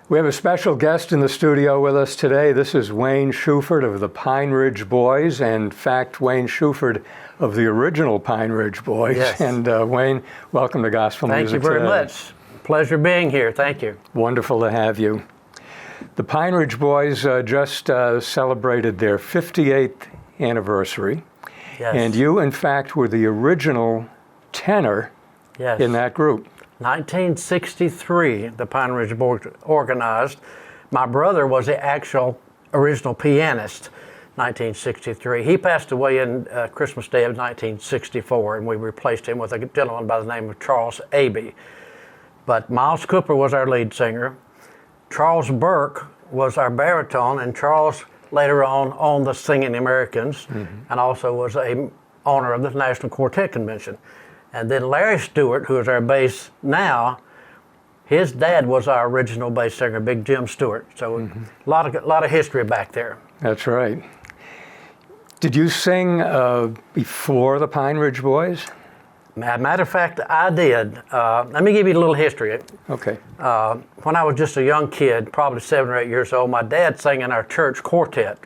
We have a special guest in the studio with us today. This is Wayne Shuford of the Pine Ridge Boys, and in fact, Wayne Shuford of the original Pine Ridge Boys. Yes. And Wayne, welcome to Gospel Music Thank you very Today. much. Pleasure being here. Thank you. Wonderful to have you. The Pine Ridge Boys just celebrated their 58th anniversary. Yes. And you, in fact, were the original tenor Yes. in that group. 1963, the Pine Ridge Boys organized. My brother was the actual original pianist, 1963. He passed away in Christmas Day of 1964, and we replaced him with a gentleman by the name of Charles Abbey. But Miles Cooper was our lead singer. Charles Burke was our baritone, and Charles later on owned the Singing Americans, and also was a owner of the National Quartet Convention. And then Larry Stewart, who is our bass now, his dad was our original bass singer, Big Jim Stewart. So a lot of history back there. That's right. Did you sing before the Pine Ridge Boys? Matter of fact, I did. Let me give you a little history. Okay. When I was just a young kid, probably 7 or 8 years old, my dad sang in our church quartet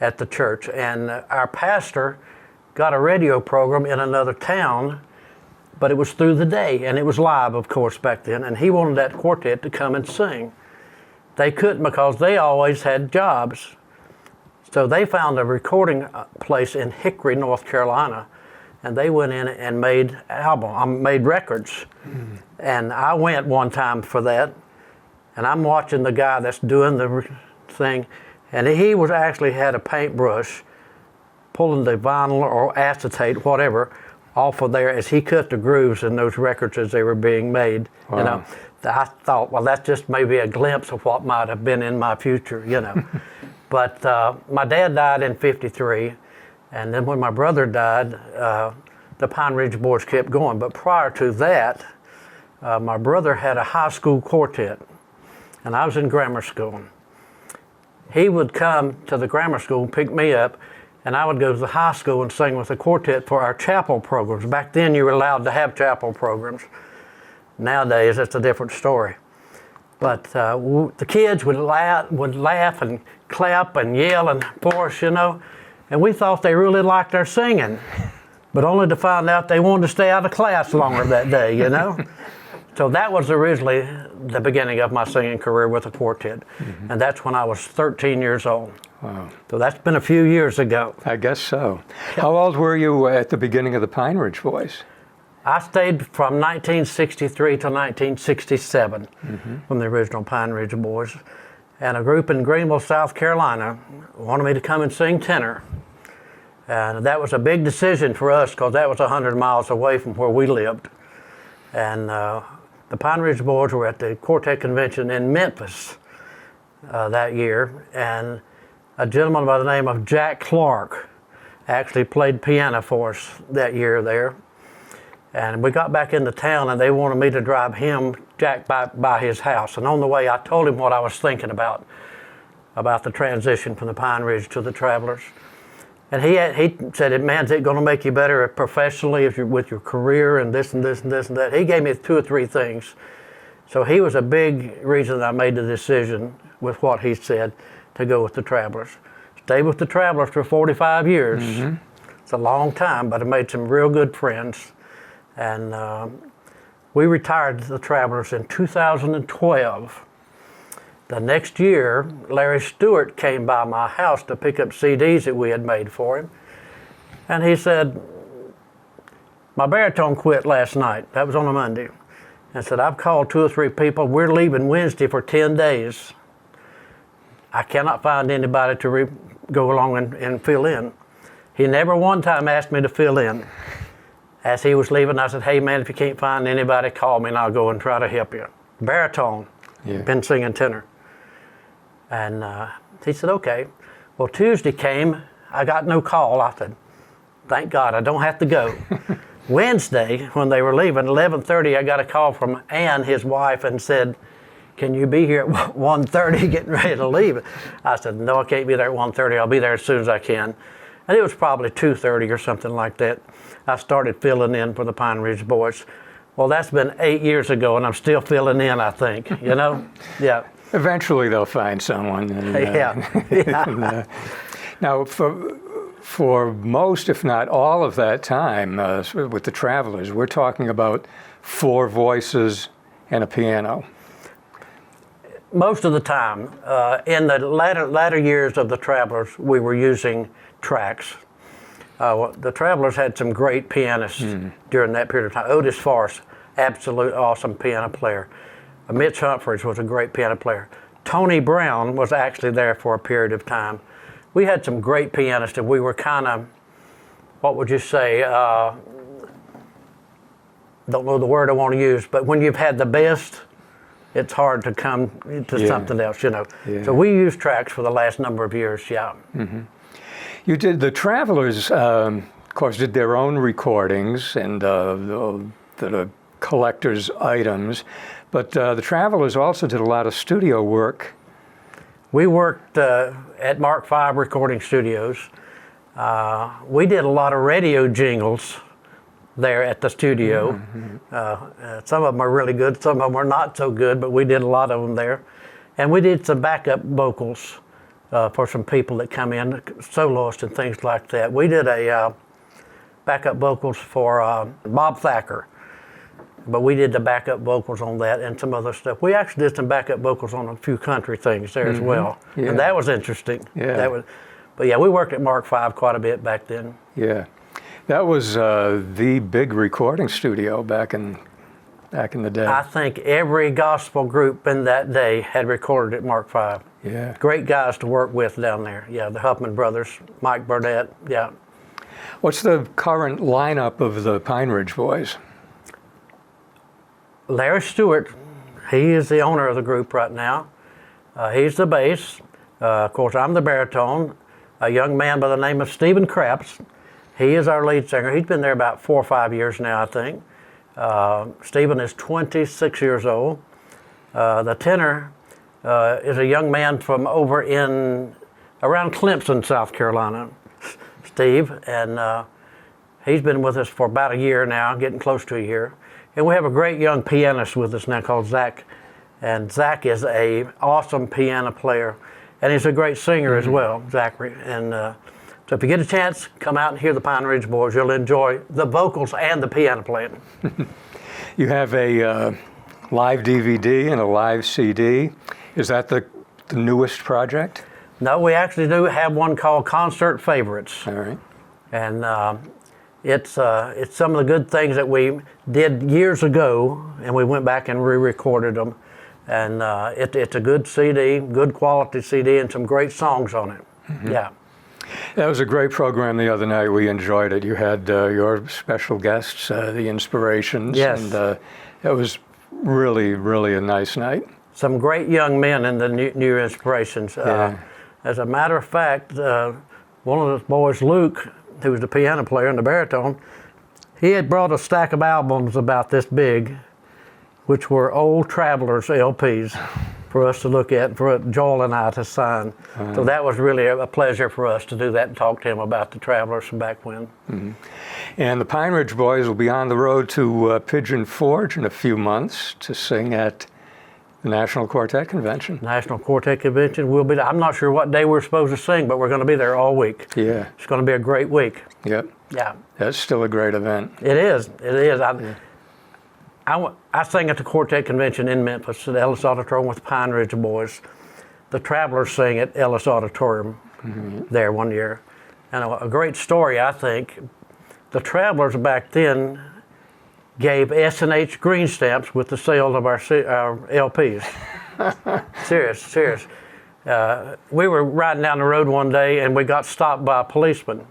at the church. And our pastor got a radio program in another town, but it was through the day, and it was live, of course, back then, and he wanted that quartet to come and sing. They couldn't because they always had jobs. So they found a recording place in Hickory, North Carolina, and they went in and made records. And I went one time for that, and I'm watching the guy that's doing the thing, and he was actually had a paintbrush pulling the vinyl or acetate, whatever, off of there as he cut the grooves in those records as they were being made. Wow. You know, I thought, well, that's just maybe a glimpse of what might have been in my future, you know. But my dad died in '53, and then when my brother died, the Pine Ridge Boys kept going. But prior to that, my brother had a high school quartet, and I was in grammar school. He would come to the grammar school and pick me up, and I would go to the high school and sing with the quartet for our chapel programs. Back then, you were allowed to have chapel programs. Nowadays, it's a different story. But the kids would laugh and clap and yell and for us, you know, and we thought they really liked our singing, but only to find out they wanted to stay out of class longer that day, you know. So that was originally the beginning of my singing career with the quartet, and that's when I was 13 years old. Wow. So that's been a few years ago. I guess so. How old were you at the beginning of the Pine Ridge Boys? I stayed from 1963 to 1967 from the original Pine Ridge Boys. And a group in Greenville, South Carolina wanted me to come and sing tenor. And that was a big decision for us because that was 100 miles away from where we lived. And the Pine Ridge Boys were at the Quartet Convention in Memphis that year. And a gentleman by the name of Jack Clark actually played piano for us that year there. And we got back into town and they wanted me to drive Jack by his house. And on the way I told him what I was thinking about the transition from the Pine Ridge to the Trav'lers. And he said, man, is it going to make you better professionally with your career and this and this and this and that? He gave me 2 or 3 things. So he was a big reason I made the decision with what he said to go with the Trav'lers. Stayed with the Trav'lers for 45 years. It's a long time, but I made some real good friends. And we retired the Trav'lers in 2012. The next year, Larry Stewart came by my house to pick up CDs that we had made for him. And he said, my baritone quit last night. That was on a Monday. And said, I've called 2 or 3 people. We're leaving Wednesday for 10 days. I cannot find anybody to go along and fill in. He never one time asked me to fill in. As he was leaving, I said, hey man, if you can't find anybody, call me and I'll go and try to help you. Baritone, been singing tenor. And he said, okay. Well, Tuesday came, I got no call. I said, thank God, I don't have to go. Wednesday, when they were leaving, 11:30, I got a call from Ann, his wife, and said, can you be here at 1:30 getting ready to leave? I said, no, I can't be there at 1:30. I'll be there as soon as I can. And it was probably 2:30 or something like that. I started filling in for the Pine Ridge Boys. Well, that's been 8 years ago, and I'm still filling in, I think, you know? Yeah. Eventually they'll find someone. And, Yeah. now, for most, if not all of that time, with the Trav'lers, we're talking about 4 voices and a piano. Most of the time, in the latter years of the Trav'lers, we were using tracks. The Trav'lers had some great pianists during that period of time. Otis Forrest, absolute awesome piano player. Mitch Humphreys was a great piano player. Tony Brown was actually there for a period of time. We had some great pianists, and we were kind of, what would you say, don't know the word I want to use, but when you've had the best, it's hard to come to something else, you know. Yeah. So we used tracks for the last number of years, yeah. Mm-hmm. You did, the Trav'lers, of course, did their own recordings and the collector's items, but the Trav'lers also did a lot of studio work. We worked at Mark V Recording Studios. We did a lot of radio jingles there at the studio. Some of them are really good, some of them are not so good, but we did a lot of them there. And we did some backup vocals for some people that come in, soloists and things like that. We did a backup vocals for Bob Thacker, but we did the backup vocals on that and some other stuff. We actually did some backup vocals on a few country things there as well, and that was interesting. But yeah, we worked at Mark V quite a bit back then. Yeah, that was the big recording studio back in the day. I think every gospel group in that day had recorded at Mark V. Yeah. Great guys to work with down there. Yeah, the Huffman brothers, Mike Burdett, yeah. What's the current lineup of the Pine Ridge Boys? Larry Stewart, he is the owner of the group right now. He's the bass. Of course, I'm the baritone. A young man by the name of Stephen Krapps. He is our lead singer. He's been there about 4 or 5 years now, I think. Stephen is 26 years old. The tenor is a young man from over around Clemson, South Carolina, Steve, and he's been with us for about a year now, getting close to a year. And we have a great young pianist with us now called Zach, and Zach is an awesome piano player, and he's a great singer as well, Zachary. And so if you get a chance, come out and hear the Pine Ridge Boys. You'll enjoy the vocals and the piano playing. You have a live DVD and a live CD. Is that the newest project? No, we actually do have one called Concert Favorites. All right. And it's some of the good things that we did years ago, and we went back and re-recorded them. And it's a good CD, good quality CD, and some great songs on it. Yeah. That was a great program the other night. We enjoyed it. You had your special guests, the Inspirations. Yes. And it was really, really a nice night. Some great young men in the new Inspirations. Yeah. As a matter of fact, one of those boys, Luke, who was the piano player and the baritone, he had brought a stack of albums about this big, which were old Trav'lers LPs for us to look at, for Joel and I to sign. So that was really a pleasure for us to do that and talk to him about the Trav'lers from back when. And the Pine Ridge Boys will be on the road to Pigeon Forge in a few months to sing at the National Quartet Convention. National Quartet Convention will be there. I'm not sure what day we're supposed to sing, but we're going to be there all week. Yeah. It's going to be a great week. Yep. Yeah. That's still a great event. It is. It is. I sang at the Quartet Convention in Memphis at Ellis Auditorium with the Pine Ridge Boys. The Trav'lers sang at Ellis Auditorium there one year. And a great story, I think. The Trav'lers back then gave S&H green stamps with the sale of our LPs. Serious. We were riding down the road one day and we got stopped by a policeman.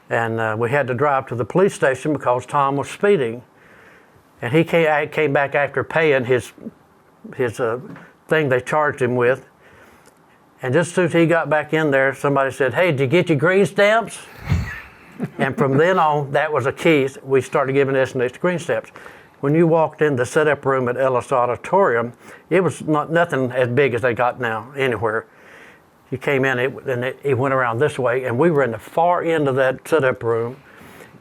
And we had to drive to the police station because Tom was speeding. And he came back after paying his thing they charged him with. And just as soon as he got back in there, somebody said, "Hey, did you get your green stamps?" And from then on, that was a key. We started giving S&H green stamps. When you walked in the setup room at Ellis Auditorium, it was nothing as big as they got now anywhere. You came in, it went around this way, and we were in the far end of that setup room.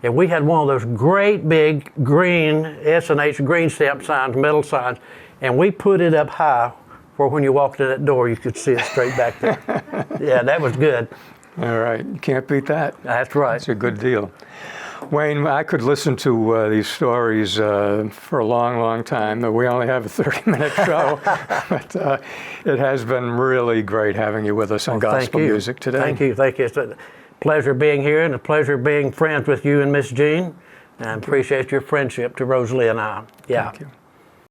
And we had one of those great big green S&H green stamp signs, metal signs, and we put it up high where when you walked in that door, you could see it straight back there. Yeah, that was good. All right, you can't beat that. That's right. It's a good deal. Wayne, I could listen to these stories for a long, long time. We only have a 30-minute show, but it has been really great having you with us on Gospel Music today. Thank you. It's a pleasure being here and a pleasure being friends with you and Miss Jean. And appreciate your friendship to Rosalie and I. Yeah. Thank you.